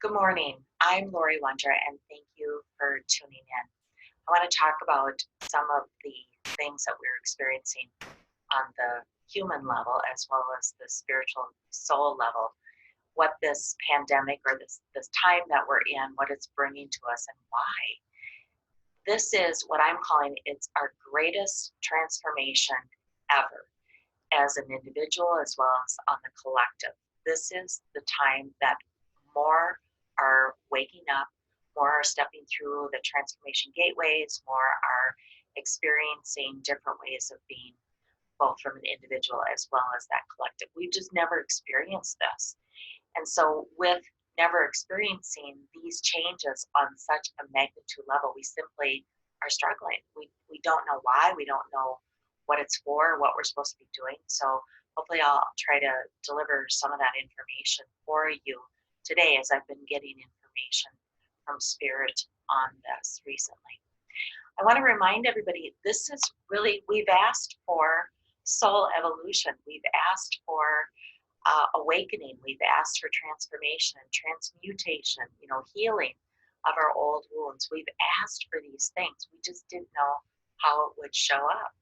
Good morning. I'm Laurie Wondra, and thank you for tuning in. I want to talk about some of the things that we're experiencing on the human level as well as the spiritual soul level. What this pandemic or this time that we're in, what it's bringing to us, and why. This is what I'm calling it's our greatest transformation ever as an individual as well as on the collective. This is the time that more are waking up, more are stepping through the transformation gateways, more are experiencing different ways of being, both from an individual as well as that collective. We've just never experienced this. And so, with never experiencing these changes on such a magnitude level, we simply are struggling. We don't know why, we don't know what it's for, what we're supposed to be doing. So, hopefully, I'll try to deliver some of that information for you today as I've been getting information from Spirit on this recently. I want to remind everybody this is really, we've asked for soul evolution, we've asked for awakening. We've asked for transformation and transmutation, healing of our old wounds. We've asked for these things. We just didn't know how it would show up.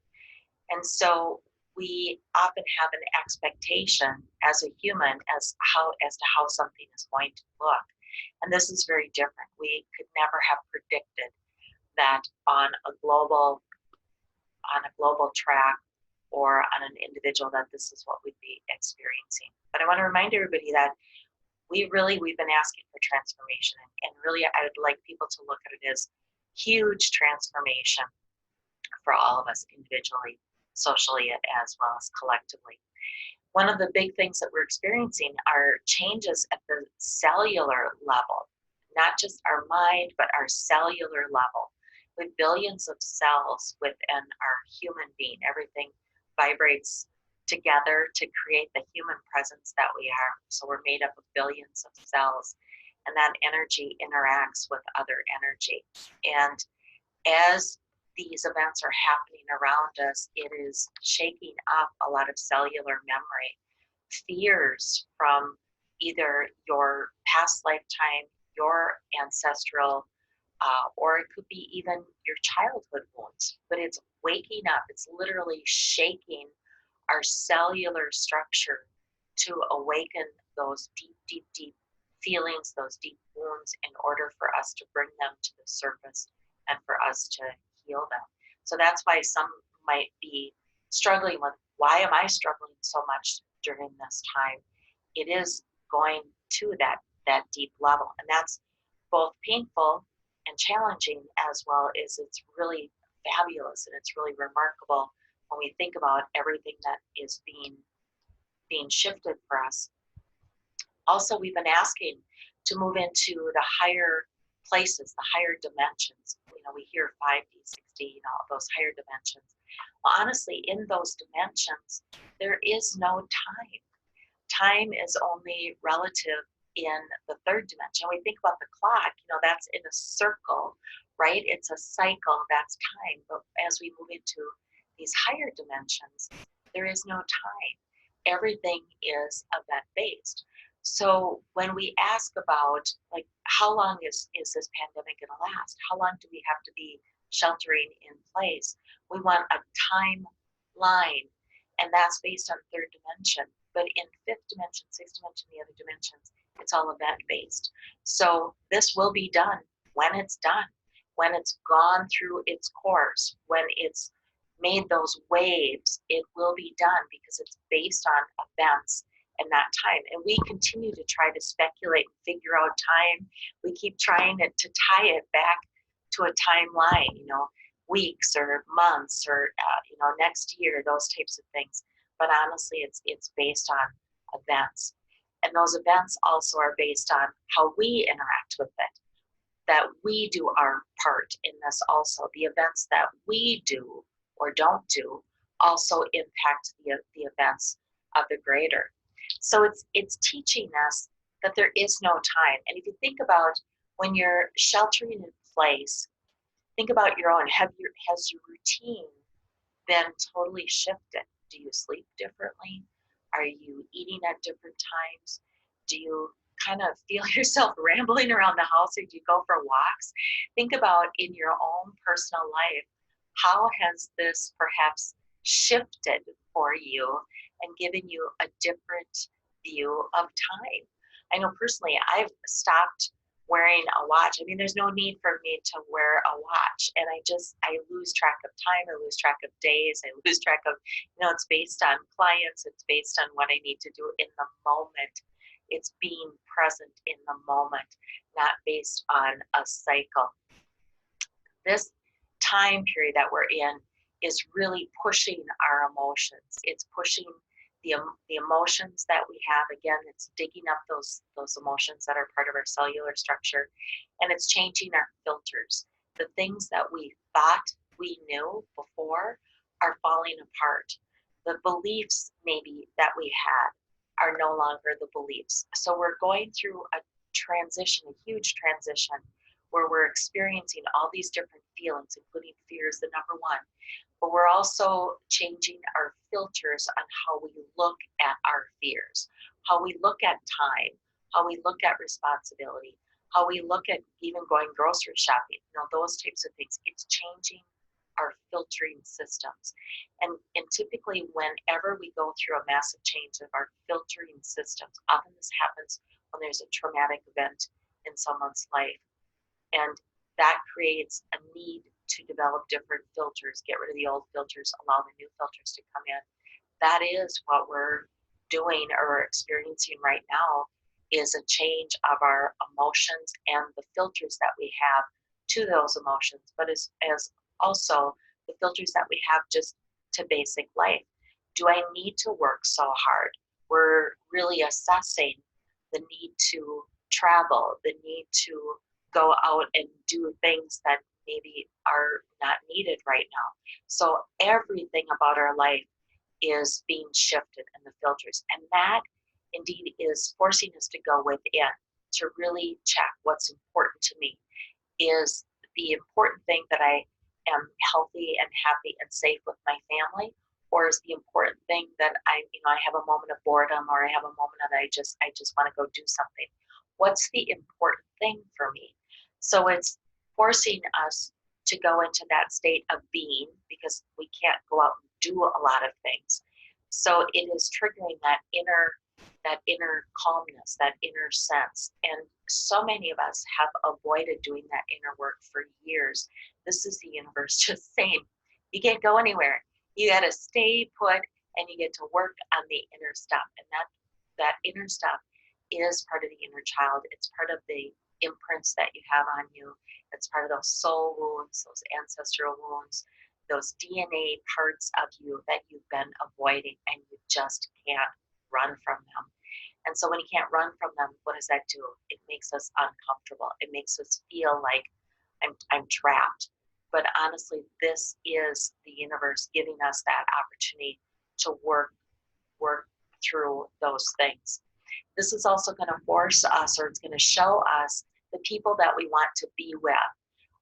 And so we often have an expectation as a human as to how something is going to look. And this is very different. We could never have predicted that on a global track or on an individual that this is what we'd be experiencing. But I want to remind everybody that we've been asking for transformation, and really I would like people to look at it as huge transformation for all of us individually, socially, as well as collectively. One of the big things that we're experiencing are changes at the cellular level, not just our mind, but our cellular level. With billions of cells within our human being, everything vibrates together to create the human presence that we are. So we're made up of billions of cells, and that energy interacts with other energy. And as these events are happening around us, it is shaking up a lot of cellular memory, fears from either your past lifetime, your ancestral, or it could be even your childhood wounds. But it's waking up, it's literally shaking our cellular structure to awaken those deep, deep, deep feelings, those deep wounds, in order for us to bring them to the surface and for us to heal them. So that's why some might be struggling with, why am I struggling so much during this time? It is going to that deep level, and that's both painful and challenging, as well as it's really fabulous and it's really remarkable when we think about everything that is being shifted for us. Also, we've been asking to move into the higher places, the higher dimensions. We hear 5D, 6D, those higher dimensions. Well, honestly, in those dimensions, there is no time. Time is only relative in the third dimension. We think about the clock, that's in a circle, right? It's a cycle, that's time. But as we move into these higher dimensions, there is no time. Everything is event-based. So when we ask about, like, how long is this pandemic going to last? How long do we have to be sheltering in place? We want a timeline, and that's based on third dimension. But in fifth dimension, sixth dimension, the other dimensions, it's all event-based. So this will be done when it's done, when it's gone through its course, when it's made those waves, it will be done because it's based on events and not time. And we continue to try to speculate and figure out time. We keep trying to tie it back to a timeline, weeks or months or, next year, those types of things. But honestly, it's based on events. And those events also are based on how we interact with it, that we do our part in this also. The events that we do or don't do also impact the events of the greater. So it's teaching us that there is no time. And if you think about when you're sheltering in place, think about your own. Has your routine been totally shifted? Do you sleep differently? Are you eating at different times? Do you kind of feel yourself rambling around the house or you go for walks, think about in your own personal life, how has this perhaps shifted for you and given you a different view of time? I know personally, I've stopped wearing a watch. I mean, there's no need for me to wear a watch. And I lose track of time. I lose track of days. I lose track of, it's based on clients. It's based on what I need to do in the moment. It's being present in the moment, not based on a cycle. This time period that we're in is really pushing our emotions. It's pushing the emotions that we have. Again, it's digging up those emotions that are part of our cellular structure, and it's changing our filters. The things that we thought we knew before are falling apart. The beliefs maybe that we had are no longer the beliefs. So we're going through a transition, a huge transition, where we're experiencing all these different feelings, including fear is the number one. But we're also changing our filters on how we look at our fears, how we look at time, how we look at responsibility, how we look at even going grocery shopping, those types of things. It's changing our filtering systems. And typically whenever we go through a massive change of our filtering systems, often this happens when there's a traumatic event in someone's life. And that creates a need to develop different filters, get rid of the old filters, allow the new filters to come in. That is what we're doing or experiencing right now, is a change of our emotions and the filters that we have to those emotions, but as also the filters that we have just to basic life. Do I need to work so hard? We're really assessing the need to travel, the need to go out and do things that maybe are not needed right now. So everything about our life is being shifted in the filters. And that indeed is forcing us to go within to really check what's important to me. Is the important thing that I am healthy and happy and safe with my family? Or is the important thing that I have a moment of boredom, or I have a moment that I just want to go do something? What's the important thing for me? So it's forcing us to go into that state of being, because we can't go out and do a lot of things. So it is triggering that inner calmness, that inner sense. And so many of us have avoided doing that inner work for years. This is the universe just saying, you can't go anywhere. You got to stay put, and you get to work on the inner stuff. And that inner stuff is part of the inner child. It's part of the imprints that you have on you. It's part of those soul wounds, those ancestral wounds, those DNA parts of you that you've been avoiding, and you just can't run from them. And so when you can't run from them, what does that do? It makes us uncomfortable. It makes us feel like I'm trapped. But honestly, this is the universe giving us that opportunity to work through those things. This is also going to force us, or it's going to show us the people that we want to be with.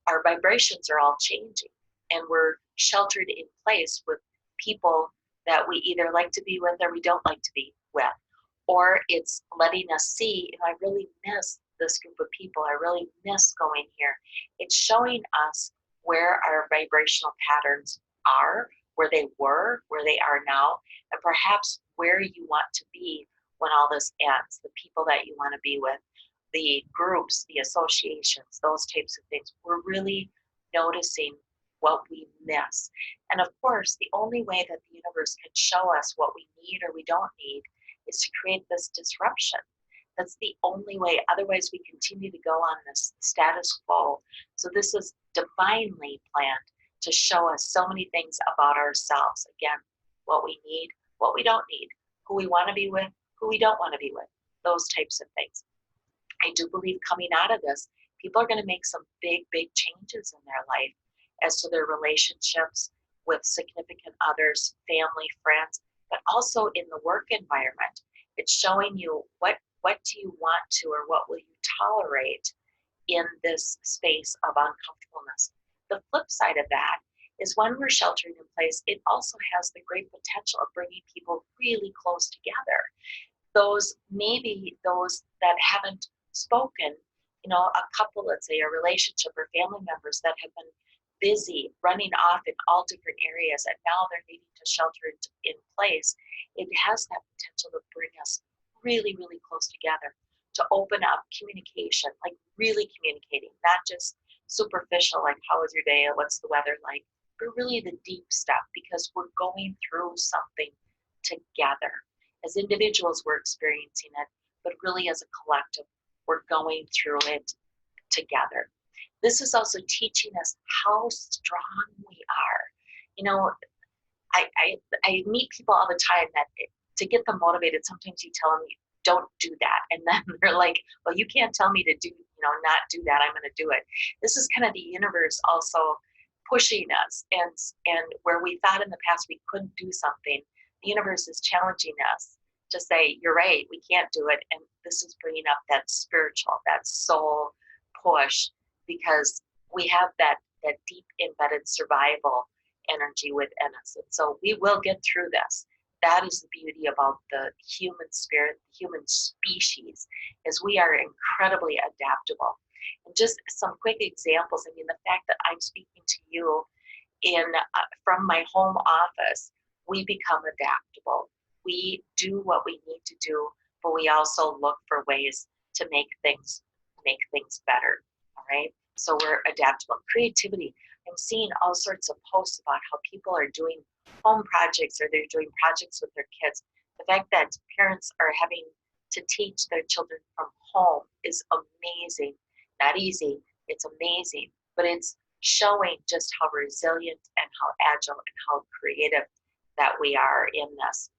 Our vibrations are all changing, and we're sheltered in place with people that we either like to be with or we don't like to be with. Or it's letting us see, I really miss this group of people. I really miss going here. It's showing us where our vibrational patterns are, where they were, where they are now, and perhaps where you want to be when all this ends, the people that you want to be with, the groups, the associations, those types of things. We're really noticing what we miss. And of course, the only way that the universe can show us what we need or we don't need is to create this disruption. That's the only way. Otherwise, we continue to go on this status quo. So this is divinely planned to show us so many things about ourselves. Again, what we need, what we don't need, who we want to be with, who we don't want to be with, those types of things. I do believe coming out of this, people are going to make some big, big changes in their life as to their relationships with significant others, family, friends, but also in the work environment. It's showing you what do you want to, or what will you tolerate in this space of uncomfortableness. The flip side of that is when we're sheltering in place, it also has the great potential of bringing people really close together. those that haven't spoken, a couple, let's say, a relationship or family members that have been busy running off in all different areas and now they're needing to shelter in place, it has that potential to bring us really, really close together, to open up communication, like really communicating, not just superficial, like how was your day or what's the weather like, but really the deep stuff, because we're going through something together. As individuals, we're experiencing it, but really as a collective, we're going through it together. This is also teaching us how strong we are. You know, I meet people all the time that to get them motivated, sometimes you tell them, don't do that. And then they're like, well, you can't tell me to do, not do that. I'm going to do it. This is kind of the universe also pushing us. And where we thought in the past we couldn't do something, the universe is challenging us to say, you're right, we can't do it. And this is bringing up that spiritual, that soul push, because we have that deep embedded survival energy within us. And so we will get through this. That is the beauty about the human spirit, the human species, is we are incredibly adaptable. And just some quick examples. I mean, the fact that I'm speaking to you from my home office, we become adaptable. We do what we need to do, but we also look for ways to make things better. All right. So we're adaptable. Creativity. I'm seeing all sorts of posts about how people are doing home projects or they're doing projects with their kids. The fact that parents are having to teach their children from home is amazing. Not easy, it's amazing, but it's showing just how resilient and how agile and how creative that we are in this.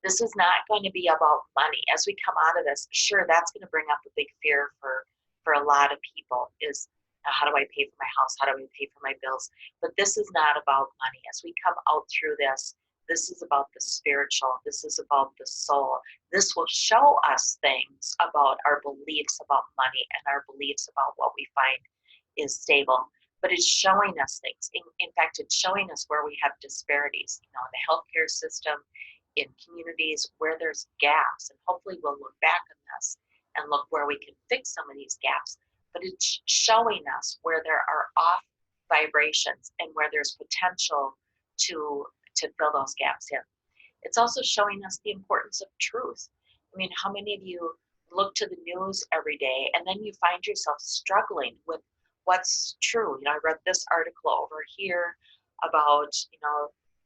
This is not going to be about money. As we come out of this, sure, that's going to bring up a big fear for a lot of people is, how do I pay for my house? How do I pay for my bills? But this is not about money. As we come out through this, this is about the spiritual. This is about the soul. This will show us things about our beliefs about money and our beliefs about what we find is stable. But it's showing us things. In fact, it's showing us where we have disparities, in the healthcare system, in communities where there's gaps. And hopefully we'll look back on this and look where we can fix some of these gaps. But it's showing us where there are off vibrations and where there's potential to fill those gaps in. It's also showing us the importance of truth. I mean, how many of you look to the news every day and then you find yourself struggling with what's true? I read this article over here about,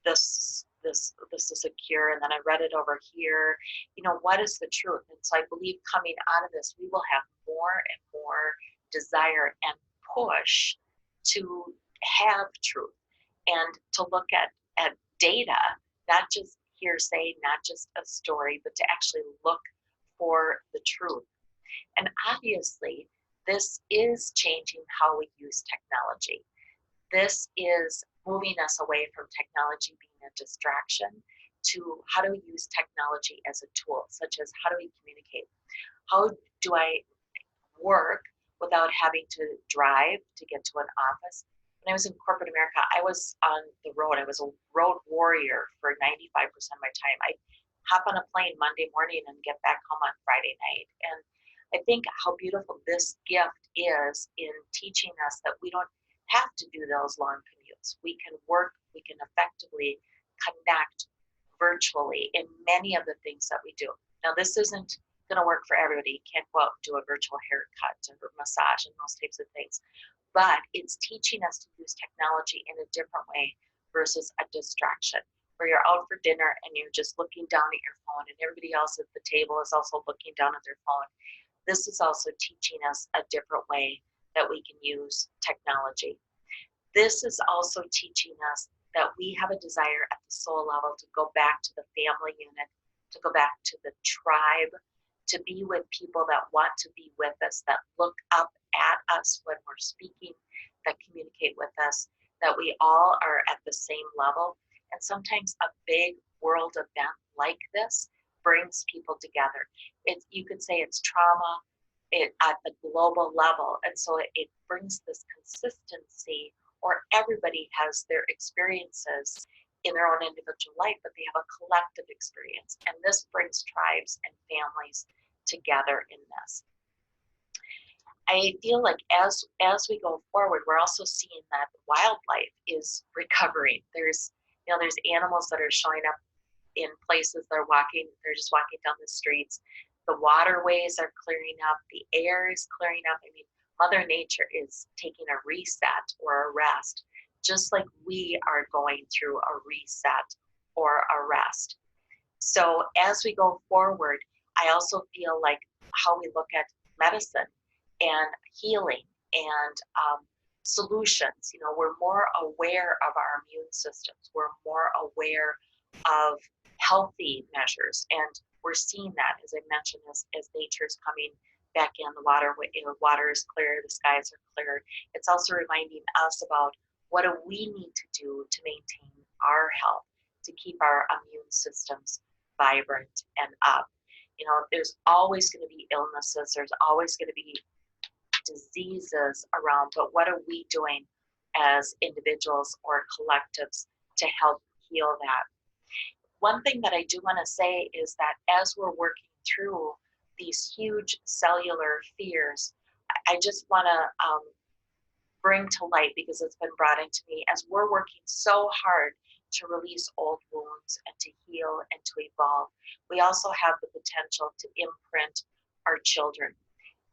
this is secure, and then I read it over here. What is the truth? And so I believe coming out of this, we will have more and more desire and push to have truth and to look at data, not just hearsay, not just a story, but to actually look for the truth. And obviously, this is changing how we use technology. This is moving us away from technology being a distraction to how do we use technology as a tool, such as how do we communicate? How do I work without having to drive to get to an office? When I was in corporate America, I was on the road. I was a road warrior for 95% of my time. I'd hop on a plane Monday morning and get back home on Friday night. And I think how beautiful this gift is in teaching us that we don't have to do those long commutes. We can work, we can effectively connect virtually in many of the things that we do. Now, this isn't going to work for everybody. You can't go out and do a virtual haircut or massage and those types of things. But it's teaching us to use technology in a different way versus a distraction, where you're out for dinner and you're just looking down at your phone and everybody else at the table is also looking down at their phone. This is also teaching us a different way that we can use technology. This is also teaching us that we have a desire at the soul level to go back to the family unit, to go back to the tribe, to be with people that want to be with us, that look up at us when we're speaking, that communicate with us, that we all are at the same level. And sometimes a big world event like this brings people together. You could say it's trauma at the global level. And so it brings this consistency, or everybody has their experiences in their own individual life, but they have a collective experience. And this brings tribes and families together in this. I feel like as we go forward, we're also seeing that wildlife is recovering. There's animals that are showing up in places they're just walking down the streets. The waterways are clearing up, the air is clearing up. I mean, Mother Nature is taking a reset or a rest, just like we are going through a reset or a rest. So as we go forward, I also feel like how we look at medicine and healing and solutions. We're more aware of our immune systems. We're more aware of healthy measures, and we're seeing that, as I mentioned, as nature is coming back in. The water is clear, the skies are clear. It's also reminding us about what do we need to do to maintain our health, to keep our immune systems vibrant and up. There's always going to be illnesses, there's always going to be diseases around, but what are we doing as individuals or collectives to help heal that? One thing that I do want to say is that as we're working through these huge cellular fears, I just want to bring to light, because it's been brought into me, as we're working so hard to release old wounds and to heal and to evolve, we also have the potential to imprint our children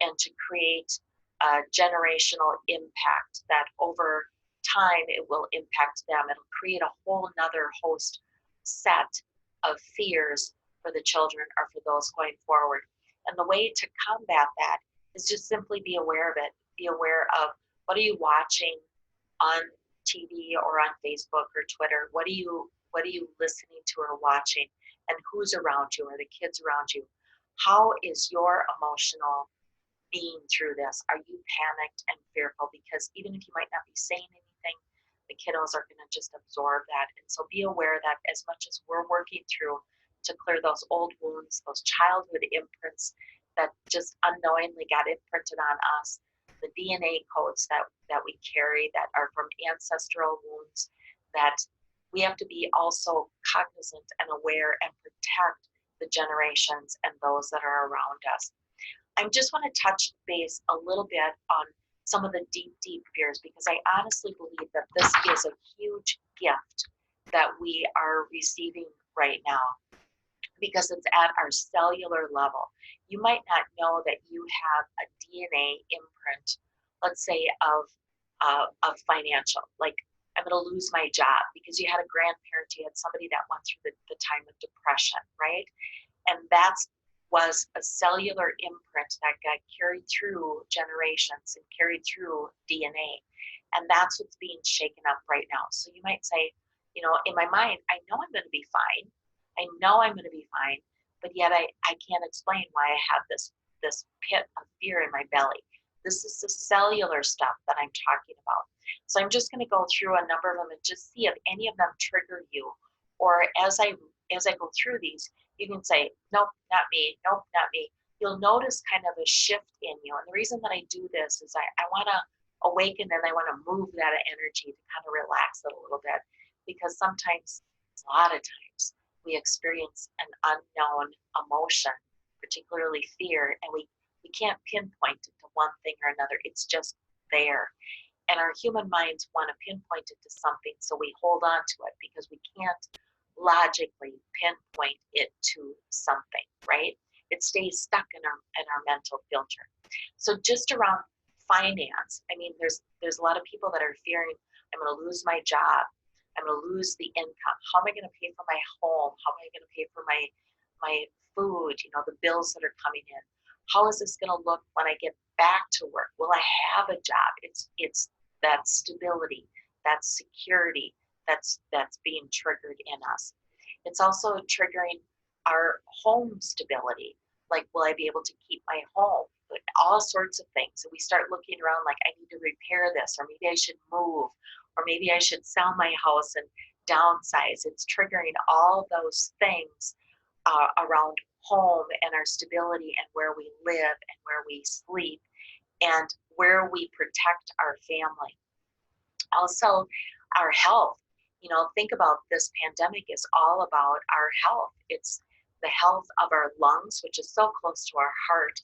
and to create a generational impact that over time it will impact them. It'll create a whole nother host set of fears for the children or for those going forward. And the way to combat that is just simply be aware of it. Be aware of what are you watching on TV or on Facebook or Twitter? What are you listening to or watching? And who's around you or the kids around you? How is your emotional being through this? Are you panicked and fearful? Because even if you might not be saying anything, the kiddos are going to just absorb that. And so be aware that as much as we're working through to clear those old wounds, those childhood imprints that just unknowingly got imprinted on us, the DNA codes that we carry that are from ancestral wounds, that we have to be also cognizant and aware and protect the generations and those that are around us. I just want to touch base a little bit on some of the deep, deep fears, because I honestly believe that this is a huge gift that we are receiving right now, because it's at our cellular level. You might not know that you have a DNA imprint, let's say of financial, like I'm going to lose my job because you had a grandparent, you had somebody that went through the time of depression, right? And that was a cellular imprint that got carried through generations and carried through DNA. And that's what's being shaken up right now. So you might say, in my mind, I know I'm going to be fine. I know I'm going to be fine, but yet I can't explain why I have this pit of fear in my belly. This is the cellular stuff that I'm talking about. So I'm just going to go through a number of them and just see if any of them trigger you. Or as I go through these, you can say, nope, not me, nope, not me. You'll notice kind of a shift in you. And the reason that I do this is I want to awaken and I want to move that energy to kind of relax it a little bit. Because sometimes, a lot of times, we experience an unknown emotion, particularly fear, and we can't pinpoint it to one thing or another. It's just there. And our human minds want to pinpoint it to something, so we hold on to it because we can't logically pinpoint it to something, right? It stays stuck in our mental filter. So just around finance, I mean, there's a lot of people that are fearing, I'm going to lose my job. I'm going to lose the income. How am I going to pay for my home? How am I going to pay for my food, the bills that are coming in? How is this going to look when I get back to work? Will I have a job? It's that stability, that security that's being triggered in us. It's also triggering our home stability. Like, will I be able to keep my home? All sorts of things. And we start looking around like, I need to repair this, or maybe I should move, or maybe I should sell my house and downsize. It's triggering all those things around home and our stability and where we live and where we sleep and where we protect our family. Also, our health. Think about this pandemic is all about our health. It's the health of our lungs, which is so close to our heart.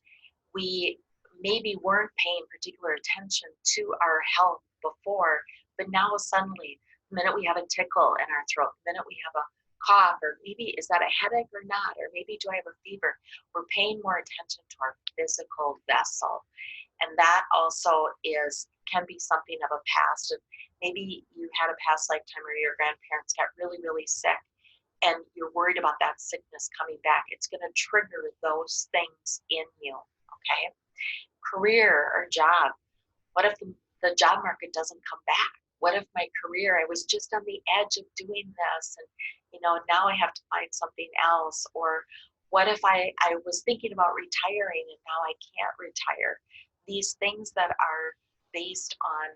We maybe weren't paying particular attention to our health before, but now suddenly, the minute we have a tickle in our throat, the minute we have a cough, or maybe is that a headache or not, or maybe do I have a fever, we're paying more attention to our physical vessel. And that also can be something of a past. Of maybe you had a past lifetime or your grandparents got really, really sick and you're worried about that sickness coming back. It's going to trigger those things in you. Okay. Career or job. What if the job market doesn't come back? What if my career, I was just on the edge of doing this and, now I have to find something else? Or what if I was thinking about retiring and now I can't retire? These things that are based on,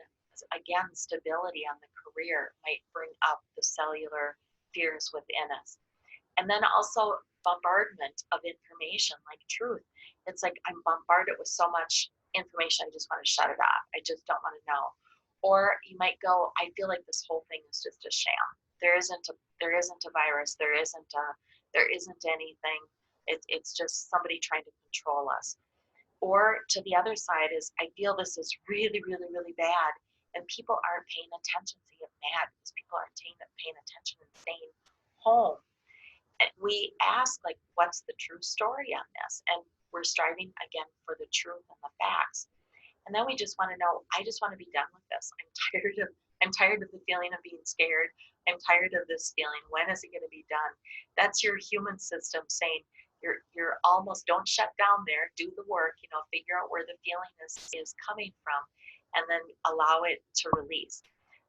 again, stability on the career might bring up the cellular fears within us. And then also bombardment of information, like truth. It's like I'm bombarded with so much information, I just want to shut it off. I just don't want to know. Or you might go, I feel like this whole thing is just a sham. There isn't a virus. There isn't anything. It's just somebody trying to control us. Or to the other side is, I feel this is really, really, really bad, and people aren't paying attention. So you get mad because people aren't paying attention and staying home. And we ask, like, what's the true story on this? And we're striving again for the truth and the facts. And then we just want to know, I just want to be done with this. I'm tired of the feeling of being scared. I'm tired of this feeling. When is it going to be done? That's your human system saying, you're almost, don't shut down there, do the work, figure out where the feeling is coming from, and then allow it to release.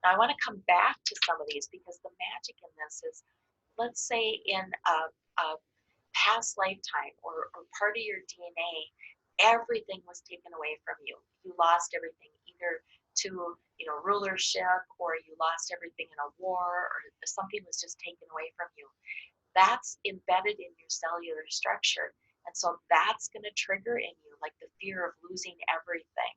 Now I want to come back to some of these because the magic in this is, let's say in a past lifetime or part of your DNA, everything was taken away from you. You lost everything either to rulership, or you lost everything in a war, or something was just taken away from you. That's embedded in your cellular structure. And so that's going to trigger in you like the fear of losing everything.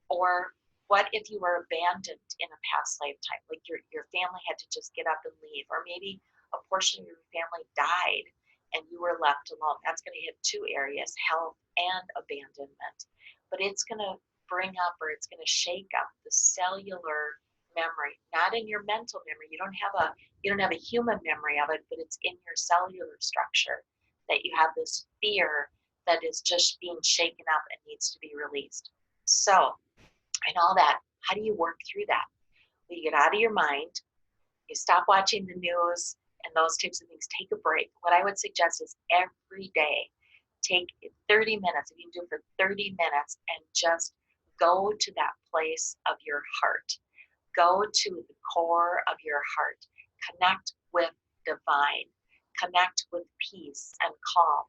Or what if you were abandoned in a past lifetime, like your family had to just get up and leave, or maybe a portion of your family died and you were left alone. That's going to hit two areas, health and abandonment. But it's going to bring up, or it's going to shake up the cellular memory, not in your mental memory. You don't have a human memory of it, but it's in your cellular structure that you have this fear that is just being shaken up and needs to be released. So, and all that, how do you work through that? Well, you get out of your mind, you stop watching the news and those types of things, take a break. What I would suggest is every day, take 30 minutes, if you can do it for 30 minutes, and just go to that place of your heart. Go to the core of your heart. Connect with divine. Connect with peace and calm.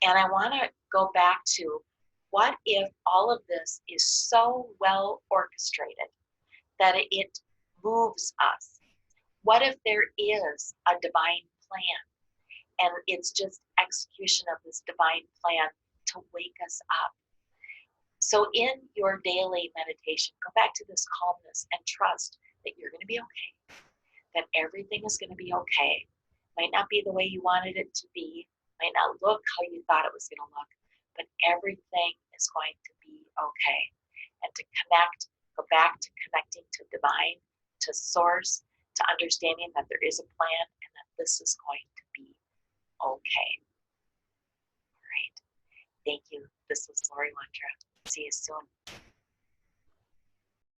And I want to go back to, what if all of this is so well orchestrated that it moves us? What if there is a divine plan and it's just execution of this divine plan to wake us up? So in your daily meditation, go back to this calmness and trust that you're going to be okay, that everything is going to be okay. Might not be the way you wanted it to be, might not look how you thought it was going to look, but everything is going to be okay. And to connect, go back to connecting to divine, to source, to understanding that there is a plan and that this is going to be okay. All right. Thank you. This is Laurie Wondra. See you soon.